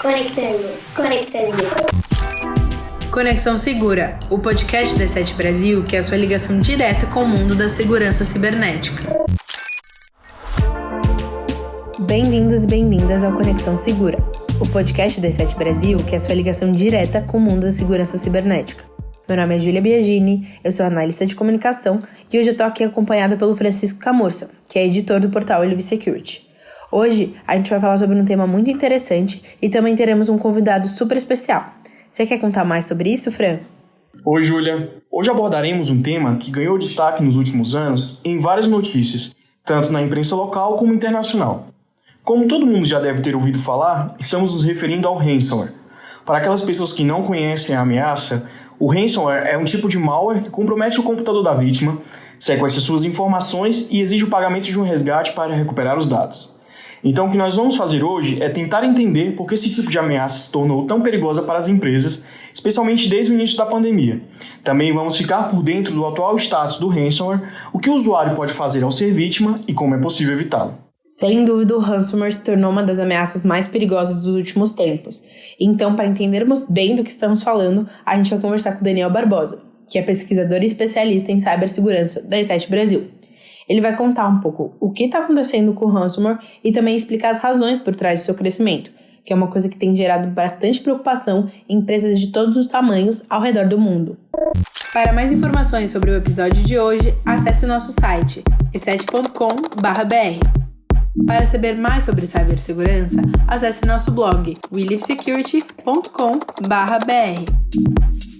Conectando. Conexão Segura, o podcast da E7 Brasil, que é a sua ligação direta com o mundo da segurança cibernética. Bem-vindos e bem-vindas ao Conexão Segura, o podcast da E7 Brasil, que é a sua ligação direta com o mundo da segurança cibernética. Meu nome é Júlia Biagini, eu sou analista de comunicação e hoje eu estou aqui acompanhada pelo Francisco Camurça, que é editor do portal LV Security. Hoje a gente vai falar sobre um tema muito interessante e também teremos um convidado super especial. Você quer contar mais sobre isso, Fran? Oi, Júlia. Hoje abordaremos um tema que ganhou destaque nos últimos anos em várias notícias, tanto na imprensa local como internacional. Como todo mundo já deve ter ouvido falar, estamos nos referindo ao ransomware. Para aquelas pessoas que não conhecem a ameaça, o ransomware é um tipo de malware que compromete o computador da vítima, sequestra suas informações e exige o pagamento de um resgate para recuperar os dados. Então, o que nós vamos fazer hoje é tentar entender por que esse tipo de ameaça se tornou tão perigosa para as empresas, especialmente desde o início da pandemia. Também vamos ficar por dentro do atual status do ransomware, o que o usuário pode fazer ao ser vítima e como é possível evitá-lo. Sem dúvida, o ransomware se tornou uma das ameaças mais perigosas dos últimos tempos. Então, para entendermos bem do que estamos falando, a gente vai conversar com o Daniel Barbosa, que é pesquisador e especialista em cibersegurança da E7 Brasil. Ele vai contar um pouco o que está acontecendo com o ransomware e também explicar as razões por trás do seu crescimento, que é uma coisa que tem gerado bastante preocupação em empresas de todos os tamanhos ao redor do mundo. Para mais informações sobre o episódio de hoje, acesse o nosso site e7.com.br. Para saber mais sobre cibersegurança, acesse nosso blog welivesecurity.com.br.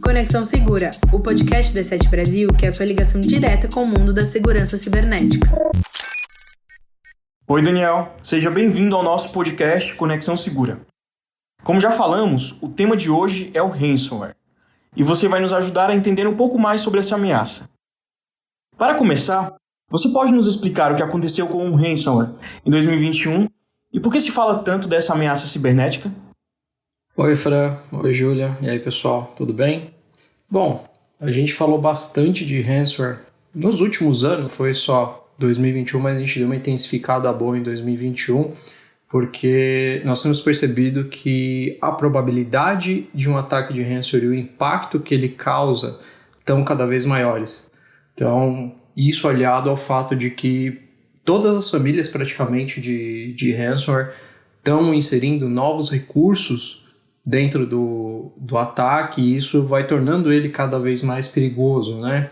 Conexão Segura, o podcast da E7 Brasil, que é a sua ligação direta com o mundo da segurança cibernética. Oi, Daniel. Seja bem-vindo ao nosso podcast Conexão Segura. Como já falamos, o tema de hoje é o ransomware. E você vai nos ajudar a entender um pouco mais sobre essa ameaça. Para começar, você pode nos explicar o que aconteceu com o ransomware em 2021 e por que se fala tanto dessa ameaça cibernética? Oi, Fran. Oi, Júlia. E aí, pessoal? Tudo bem? Bom, a gente falou bastante de ransomware nos últimos anos, foi só 2021, mas a gente deu uma intensificada boa em 2021, porque nós temos percebido que a probabilidade de um ataque de ransomware e o impacto que ele causa estão cada vez maiores. Então, isso aliado ao fato de que todas as famílias praticamente de ransomware estão inserindo novos recursos dentro do ataque, e isso vai tornando ele cada vez mais perigoso, né?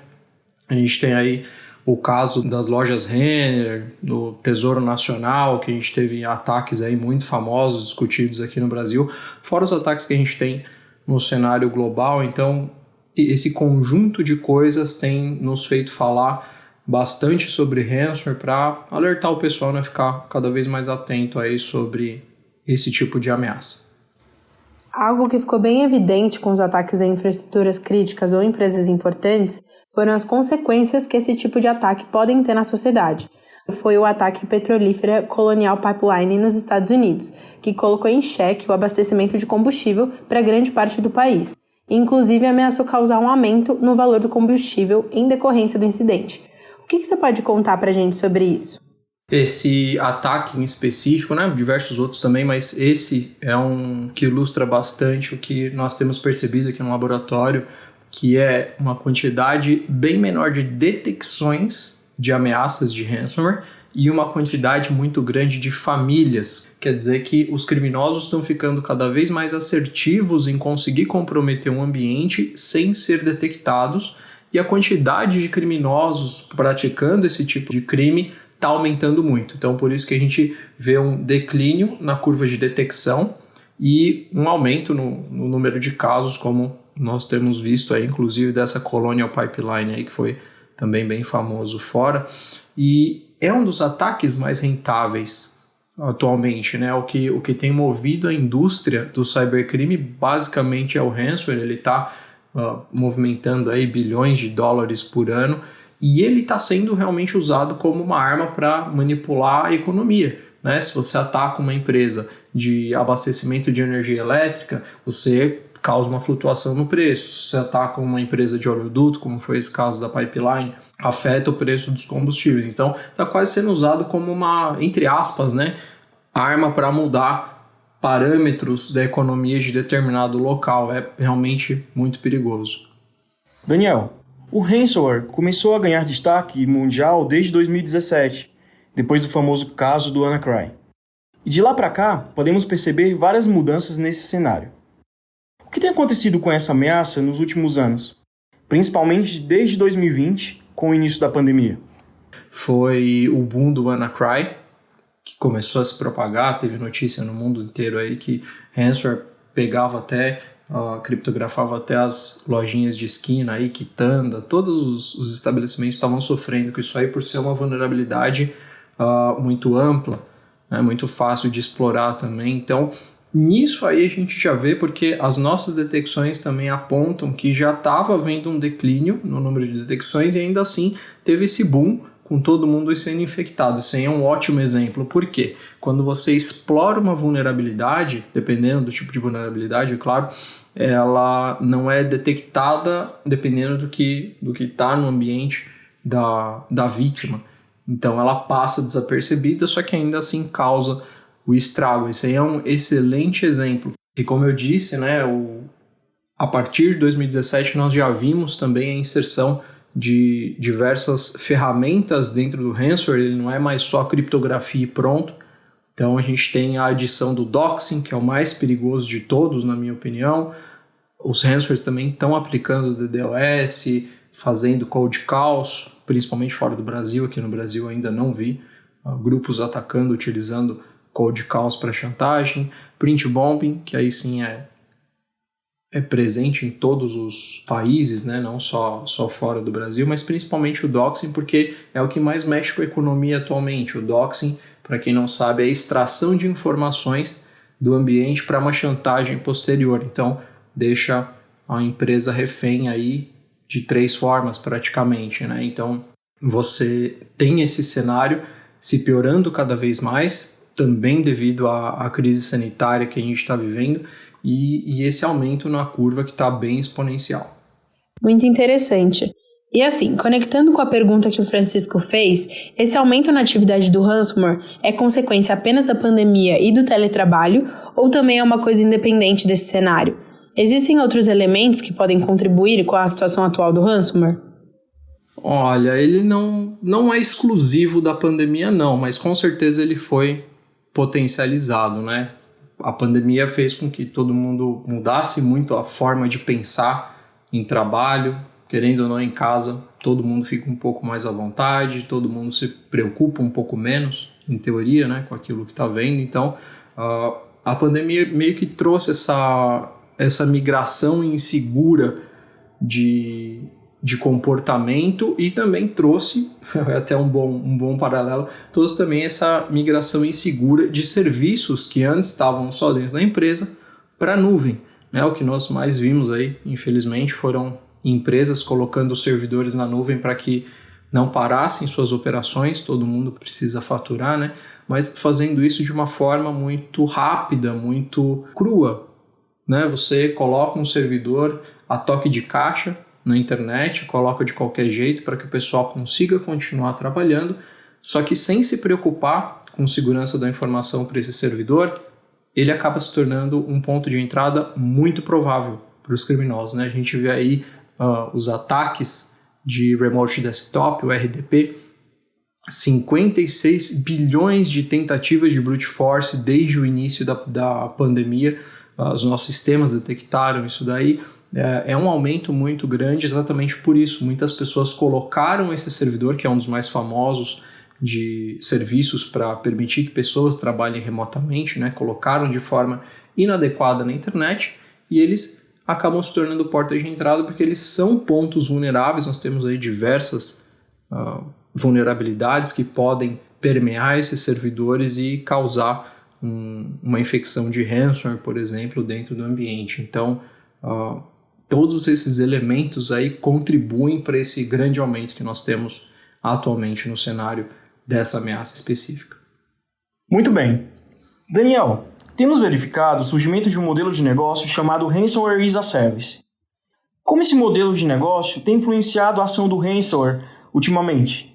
A gente tem aí o caso das lojas Renner, do Tesouro Nacional, que a gente teve ataques aí muito famosos, discutidos aqui no Brasil, fora os ataques que a gente tem no cenário global. Então, esse conjunto de coisas tem nos feito falar bastante sobre ransomware para alertar o pessoal, né, ficar cada vez mais atento aí sobre esse tipo de ameaça. Algo que ficou bem evidente com os ataques a infraestruturas críticas ou empresas importantes foram as consequências que esse tipo de ataque podem ter na sociedade. Foi o ataque à petrolífera Colonial Pipeline nos Estados Unidos, que colocou em xeque o abastecimento de combustível para grande parte do país, e inclusive ameaçou causar um aumento no valor do combustível em decorrência do incidente. O que você pode contar para a gente sobre isso? Esse ataque em específico, né, diversos outros também, mas esse é um que ilustra bastante o que nós temos percebido aqui no laboratório, que é uma quantidade bem menor de detecções de ameaças de ransomware e uma quantidade muito grande de famílias. Quer dizer que os criminosos estão ficando cada vez mais assertivos em conseguir comprometer um ambiente sem ser detectados, e a quantidade de criminosos praticando esse tipo de crime está aumentando muito. Então, por isso que a gente vê um declínio na curva de detecção e um aumento no número de casos, como nós temos visto aí, inclusive dessa Colonial Pipeline aí, que foi também bem famoso fora. E é um dos ataques mais rentáveis atualmente, né? O que tem movido a indústria do cybercrime basicamente é o ransomware. Ele está movimentando aí bilhões de dólares por ano, e ele está sendo realmente usado como uma arma para manipular a economia, né? Se você ataca uma empresa de abastecimento de energia elétrica, você causa uma flutuação no preço. Se você ataca uma empresa de oleoduto, como foi esse caso da pipeline, afeta o preço dos combustíveis. Então, está quase sendo usado como uma, entre aspas, né, arma para mudar parâmetros da economia de determinado local. É realmente muito perigoso. Daniel, o ransomware começou a ganhar destaque mundial desde 2017, depois do famoso caso do WannaCry. E de lá para cá, podemos perceber várias mudanças nesse cenário. O que tem acontecido com essa ameaça nos últimos anos, principalmente desde 2020, com o início da pandemia? Foi o boom do WannaCry, que começou a se propagar, teve notícia no mundo inteiro aí que ransomware pegava até, criptografava até as lojinhas de esquina aí, quitanda, todos os estabelecimentos estavam sofrendo com isso aí por ser uma vulnerabilidade muito ampla, né, muito fácil de explorar também. Então, nisso aí a gente já vê, porque as nossas detecções também apontam que já estava havendo um declínio no número de detecções e ainda assim teve esse boom com todo mundo sendo infectado. Isso aí é um ótimo exemplo. Por quê? Quando você explora uma vulnerabilidade, dependendo do tipo de vulnerabilidade, é claro, ela não é detectada dependendo do que está no ambiente da vítima. Então ela passa desapercebida, só que ainda assim causa o estrago. Esse aí é um excelente exemplo. E como eu disse, né, a partir de 2017 nós já vimos também a inserção de diversas ferramentas dentro do ransomware. Ele não é mais só criptografia e pronto. Então a gente tem a adição do doxing, que é o mais perigoso de todos, na minha opinião. Os ransomwares também estão aplicando o DDoS, fazendo cold calls, principalmente fora do Brasil. Aqui no Brasil ainda não vi grupos atacando, utilizando cold calls para chantagem. Print bombing, que aí sim é presente em todos os países, né? Não só fora do Brasil, mas principalmente o doxing, porque é o que mais mexe com a economia atualmente. O doxing, para quem não sabe, é a extração de informações do ambiente para uma chantagem posterior. Então, deixa a empresa refém aí de 3 formas praticamente, né? Então, você tem esse cenário se piorando cada vez mais, também devido à crise sanitária que a gente está vivendo, e esse aumento na curva que está bem exponencial. Muito interessante. E assim, conectando com a pergunta que o Francisco fez, esse aumento na atividade do ransomware é consequência apenas da pandemia e do teletrabalho, ou também é uma coisa independente desse cenário? Existem outros elementos que podem contribuir com a situação atual do ransomware? Olha, ele não é exclusivo da pandemia não, mas com certeza ele foi potencializado, né? A pandemia fez com que todo mundo mudasse muito a forma de pensar em trabalho, querendo ou não em casa, todo mundo fica um pouco mais à vontade, todo mundo se preocupa um pouco menos, em teoria, né, com aquilo que está vendo. Então, a pandemia meio que trouxe essa migração insegura de comportamento e também trouxe, até um bom paralelo, trouxe também essa migração insegura de serviços que antes estavam só dentro da empresa para a nuvem, né? O que nós mais vimos aí, infelizmente, foram empresas colocando os servidores na nuvem para que não parassem suas operações, todo mundo precisa faturar, né? Mas fazendo isso de uma forma muito rápida, muito crua, né? Você coloca um servidor a toque de caixa na internet, coloca de qualquer jeito para que o pessoal consiga continuar trabalhando, só que sem se preocupar com segurança da informação para esse servidor, ele acaba se tornando um ponto de entrada muito provável para os criminosos, né? A gente vê aí os ataques de Remote Desktop, o RDP, 56 bilhões de tentativas de brute force desde o início da pandemia. Os nossos sistemas detectaram isso daí. É um aumento muito grande exatamente por isso. Muitas pessoas colocaram esse servidor, que é um dos mais famosos de serviços para permitir que pessoas trabalhem remotamente, né? Colocaram de forma inadequada na internet e eles acabam se tornando portas de entrada porque eles são pontos vulneráveis. Nós temos aí diversas vulnerabilidades que podem permear esses servidores e causar uma infecção de ransomware, por exemplo, dentro do ambiente. Então, todos esses elementos aí contribuem para esse grande aumento que nós temos atualmente no cenário dessa ameaça específica. Muito bem. Daniel, temos verificado o surgimento de um modelo de negócio chamado Ransomware as a Service. Como esse modelo de negócio tem influenciado a ação do ransomware ultimamente?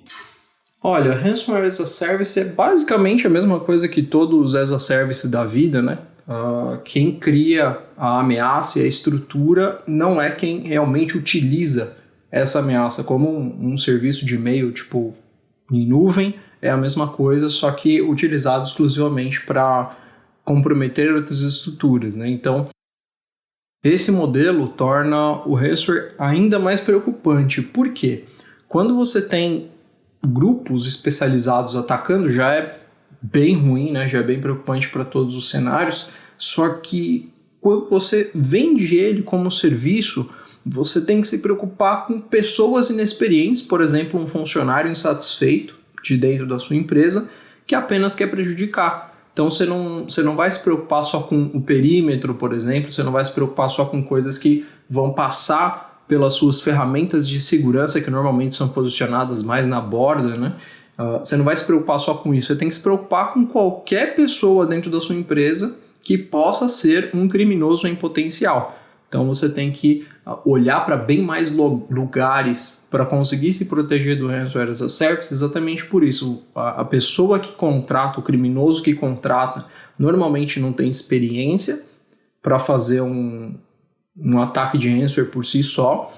Olha, Ransomware as a Service é basicamente a mesma coisa que todos os as a Service da vida, né? Quem cria a ameaça e a estrutura não é quem realmente utiliza essa ameaça. Como um serviço de e-mail tipo em nuvem, é a mesma coisa, só que utilizado exclusivamente para comprometer outras estruturas, né? Então, esse modelo torna o ransomware ainda mais preocupante. Por quê? Quando você tem grupos especializados atacando, já é bem ruim, né? Já é bem preocupante para todos os cenários, só que quando você vende ele como serviço, você tem que se preocupar com pessoas inexperientes, por exemplo, um funcionário insatisfeito de dentro da sua empresa, que apenas quer prejudicar. Então você não vai se preocupar só com o perímetro, por exemplo, você não vai se preocupar só com coisas que vão passar pelas suas ferramentas de segurança, que normalmente são posicionadas mais na borda, né? Você não vai se preocupar só com isso, você tem que se preocupar com qualquer pessoa dentro da sua empresa que possa ser um criminoso em potencial. Então você tem que olhar para bem mais lugares para conseguir se proteger do ransomware as a service, exatamente por isso. A pessoa que contrata, o criminoso que contrata, normalmente não tem experiência para fazer um ataque de ransomware por si só.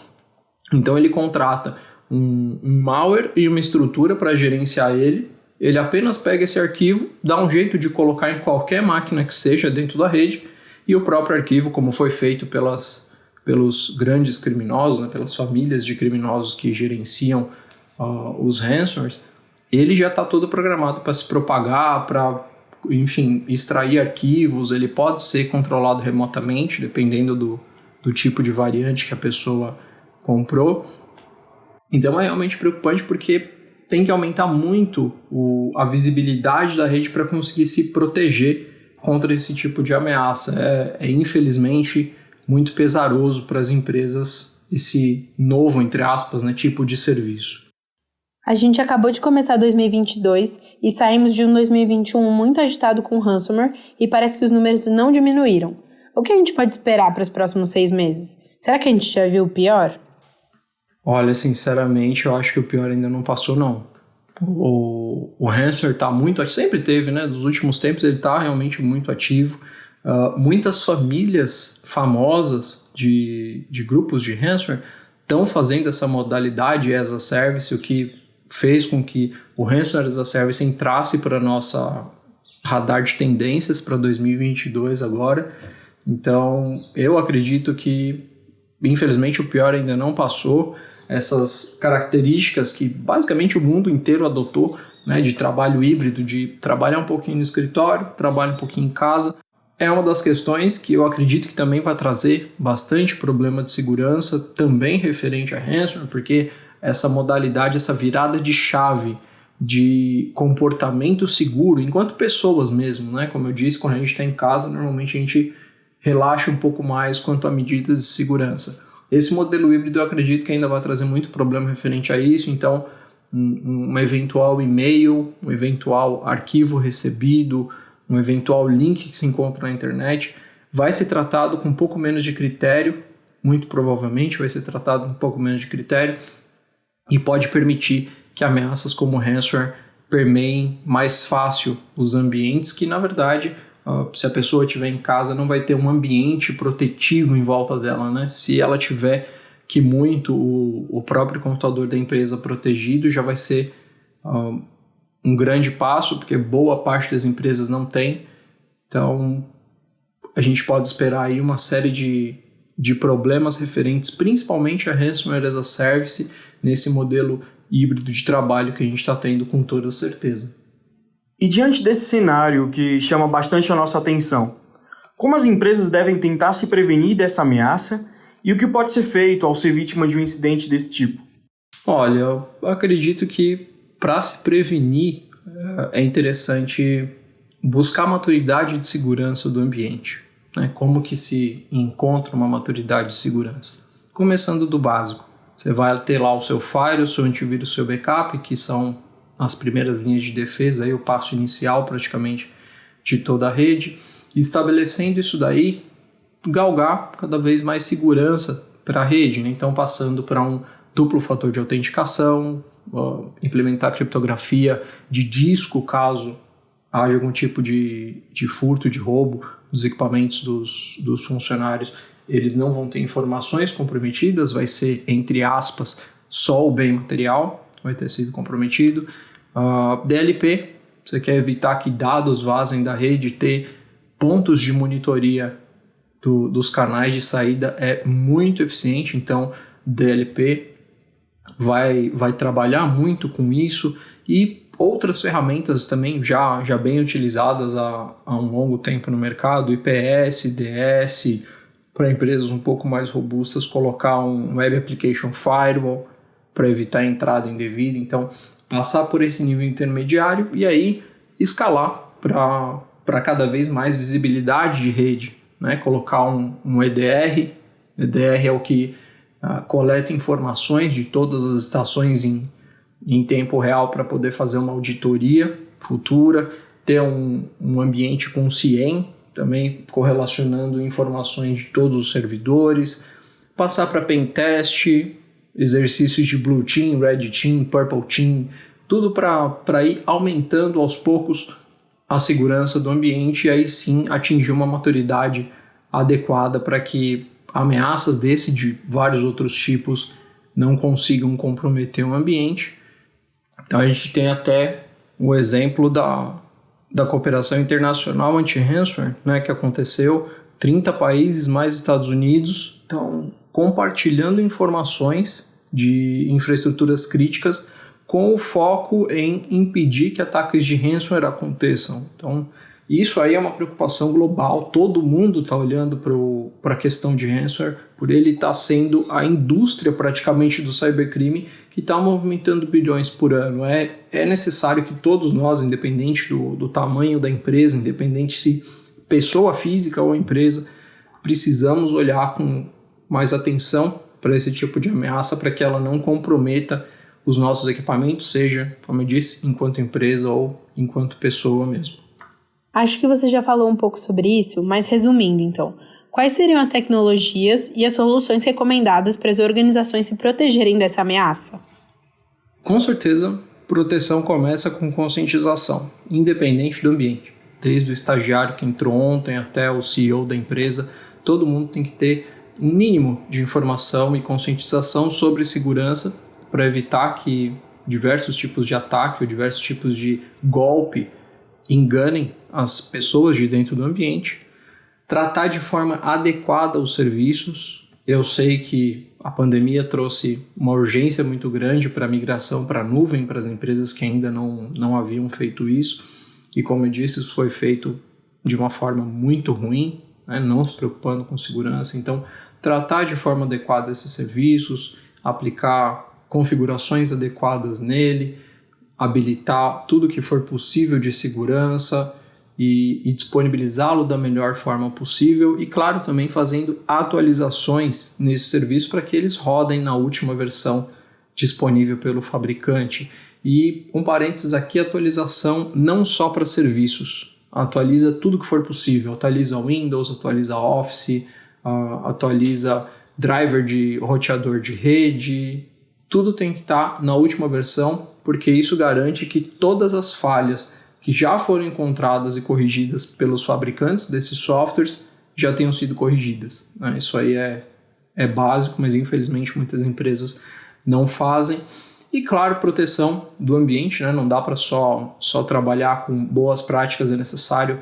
Então ele contrata um malware e uma estrutura para gerenciar ele. Ele apenas pega esse arquivo, dá um jeito de colocar em qualquer máquina que seja dentro da rede, e o próprio arquivo, como foi feito pelos grandes criminosos, né, pelas famílias de criminosos que gerenciam os ransomwares, ele já está todo programado para se propagar, para, enfim, extrair arquivos. Ele pode ser controlado remotamente, dependendo do tipo de variante que a pessoa comprou. Então é realmente preocupante, porque tem que aumentar muito a visibilidade da rede para conseguir se proteger contra esse tipo de ameaça. É infelizmente muito pesaroso para as empresas esse novo, entre aspas, né, tipo de serviço. A gente acabou de começar 2022 e saímos de um 2021 muito agitado com ransomware e parece que os números não diminuíram. O que a gente pode esperar para os próximos 6 meses? Será que a gente já viu o pior? Olha, sinceramente, eu acho que o pior ainda não passou, não. O ransomware está muito ativo, sempre teve, né? Dos últimos tempos ele está realmente muito ativo. Muitas famílias famosas de grupos de ransomware estão fazendo essa modalidade as a service, o que fez com que o ransomware as a service entrasse para a nossa radar de tendências para 2022 agora. Então, eu acredito que, infelizmente, o pior ainda não passou. Essas características que basicamente o mundo inteiro adotou, né, de trabalho híbrido, de trabalhar um pouquinho no escritório, trabalhar um pouquinho em casa, é uma das questões que eu acredito que também vai trazer bastante problema de segurança, também referente a ransomware, porque essa modalidade, essa virada de chave de comportamento seguro, enquanto pessoas mesmo, né? Como eu disse, quando a gente está em casa, normalmente a gente relaxa um pouco mais quanto a medidas de segurança. Esse modelo híbrido eu acredito que ainda vai trazer muito problema referente a isso. Então um eventual e-mail, um eventual arquivo recebido, um eventual link que se encontra na internet vai ser tratado com um pouco menos de critério, muito provavelmente vai ser tratado com um pouco menos de critério, e pode permitir que ameaças como ransomware permeiem mais fácil os ambientes, que na verdade, se a pessoa estiver em casa, não vai ter um ambiente protetivo em volta dela, né? Se ela tiver que muito o próprio computador da empresa protegido, já vai ser um grande passo, porque boa parte das empresas não tem. Então, a gente pode esperar aí uma série de problemas referentes principalmente a ransomware as a service, nesse modelo híbrido de trabalho que a gente está tendo com toda certeza. E diante desse cenário que chama bastante a nossa atenção, como as empresas devem tentar se prevenir dessa ameaça e o que pode ser feito ao ser vítima de um incidente desse tipo? Olha, eu acredito que para se prevenir é interessante buscar maturidade de segurança do ambiente, né? Como que se encontra uma maturidade de segurança? Começando do básico. Você vai ter lá o seu firewall, o seu antivírus, o seu backup, que são as primeiras linhas de defesa, aí, o passo inicial praticamente de toda a rede. E estabelecendo isso daí, galgar cada vez mais segurança para a rede, né? Então passando para um duplo fator de autenticação, implementar criptografia de disco, caso haja algum tipo de furto, de roubo dos equipamentos dos funcionários, eles não vão ter informações comprometidas, vai ser, entre aspas, só o bem material vai ter sido comprometido. DLP, você quer evitar que dados vazem da rede, ter pontos de monitoria dos canais de saída é muito eficiente, então DLP vai trabalhar muito com isso, e outras ferramentas também já bem utilizadas há um longo tempo no mercado, IPS, DS, para empresas um pouco mais robustas, colocar um Web Application Firewall para evitar a entrada indevida. Então, passar por esse nível intermediário e aí escalar para cada vez mais visibilidade de rede, né? Colocar um EDR. EDR é o que coleta informações de todas as estações em tempo real para poder fazer uma auditoria futura, ter um ambiente com CIEM, também correlacionando informações de todos os servidores, passar para Pentest, exercícios de Blue Team, Red Team, Purple Team, tudo para ir aumentando aos poucos a segurança do ambiente e aí sim atingir uma maturidade adequada para que ameaças desse de vários outros tipos não consigam comprometer o ambiente. Então a gente tem até o exemplo da cooperação internacional anti-ransomware, né, que aconteceu, 30 países mais Estados Unidos estão compartilhando informações de infraestruturas críticas com o foco em impedir que ataques de ransomware aconteçam. Então, isso aí é uma preocupação global, todo mundo está olhando para a questão de ransomware, por ele estar sendo a indústria praticamente do cybercrime que está movimentando bilhões por ano. É necessário que todos nós, independente do tamanho da empresa, independente se pessoa física ou empresa, precisamos olhar com mais atenção para esse tipo de ameaça, para que ela não comprometa os nossos equipamentos, seja, como eu disse, enquanto empresa ou enquanto pessoa mesmo. Acho que você já falou um pouco sobre isso, mas resumindo então, quais seriam as tecnologias e as soluções recomendadas para as organizações se protegerem dessa ameaça? Com certeza, proteção começa com conscientização, independente do ambiente. Desde o estagiário que entrou ontem até o CEO da empresa, todo mundo tem que ter um mínimo de informação e conscientização sobre segurança para evitar que diversos tipos de ataque ou diversos tipos de golpe enganem as pessoas de dentro do ambiente. Tratar de forma adequada os serviços. Eu sei que a pandemia trouxe uma urgência muito grande para a migração para a nuvem, para as empresas que ainda não haviam feito isso. E como eu disse, isso foi feito de uma forma muito ruim, né? Não se preocupando com segurança. Então, tratar de forma adequada esses serviços, aplicar configurações adequadas nele, habilitar tudo que for possível de segurança e disponibilizá-lo da melhor forma possível e, claro, também fazendo atualizações nesse serviço para que eles rodem na última versão disponível pelo fabricante. E um parênteses aqui, atualização não só para serviços, atualiza tudo que for possível, atualiza Windows, atualiza Office, atualiza driver de roteador de rede, tudo tem que estar na última versão, porque isso garante que todas as falhas que já foram encontradas e corrigidas pelos fabricantes desses softwares já tenham sido corrigidas. Isso aí é básico, mas infelizmente muitas empresas não fazem. E claro, proteção do ambiente, né? Não dá para só trabalhar com boas práticas, é necessário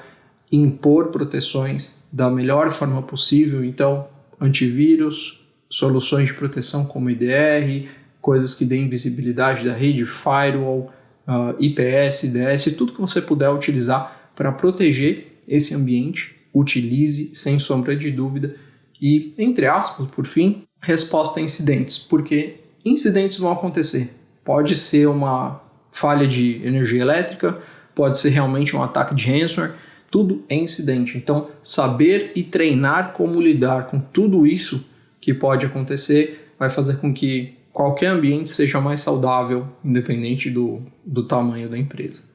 impor proteções da melhor forma possível. Então, antivírus, soluções de proteção como IDR, coisas que deem visibilidade da rede, firewall, IPS, DS, tudo que você puder utilizar para proteger esse ambiente, utilize sem sombra de dúvida. E, entre aspas, por fim, resposta a incidentes, porque incidentes vão acontecer. Pode ser uma falha de energia elétrica, pode ser realmente um ataque de ransomware, tudo é incidente. Então, saber e treinar como lidar com tudo isso que pode acontecer vai fazer com que qualquer ambiente seja mais saudável, independente do tamanho da empresa.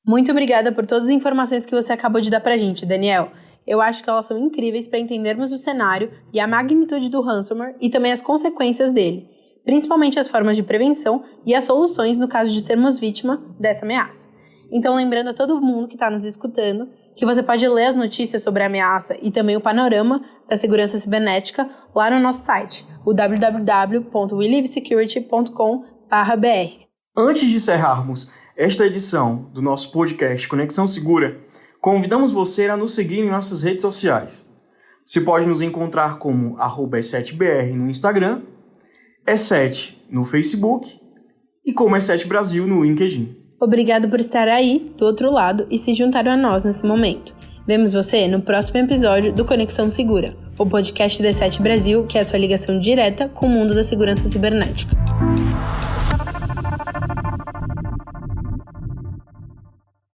Muito obrigada por todas as informações que você acabou de dar pra gente, Daniel. Eu acho que elas são incríveis para entendermos o cenário e a magnitude do ransomware e também as consequências dele. principalmente as formas de prevenção e as soluções no caso de sermos vítima dessa ameaça. Então, lembrando a todo mundo que está nos escutando que você pode ler as notícias sobre a ameaça e também o panorama da segurança cibernética lá no nosso site, o www.welivesecurity.com.br. Antes de encerrarmos esta edição do nosso podcast Conexão Segura, convidamos você a nos seguir em nossas redes sociais. Você pode nos encontrar como @E7BR no Instagram, E7 no Facebook e como E7 Brasil no LinkedIn. Obrigado por estar aí, do outro lado, e se juntar a nós nesse momento. Vemos você no próximo episódio do Conexão Segura, o podcast da E7 Brasil, que é a sua ligação direta com o mundo da segurança cibernética.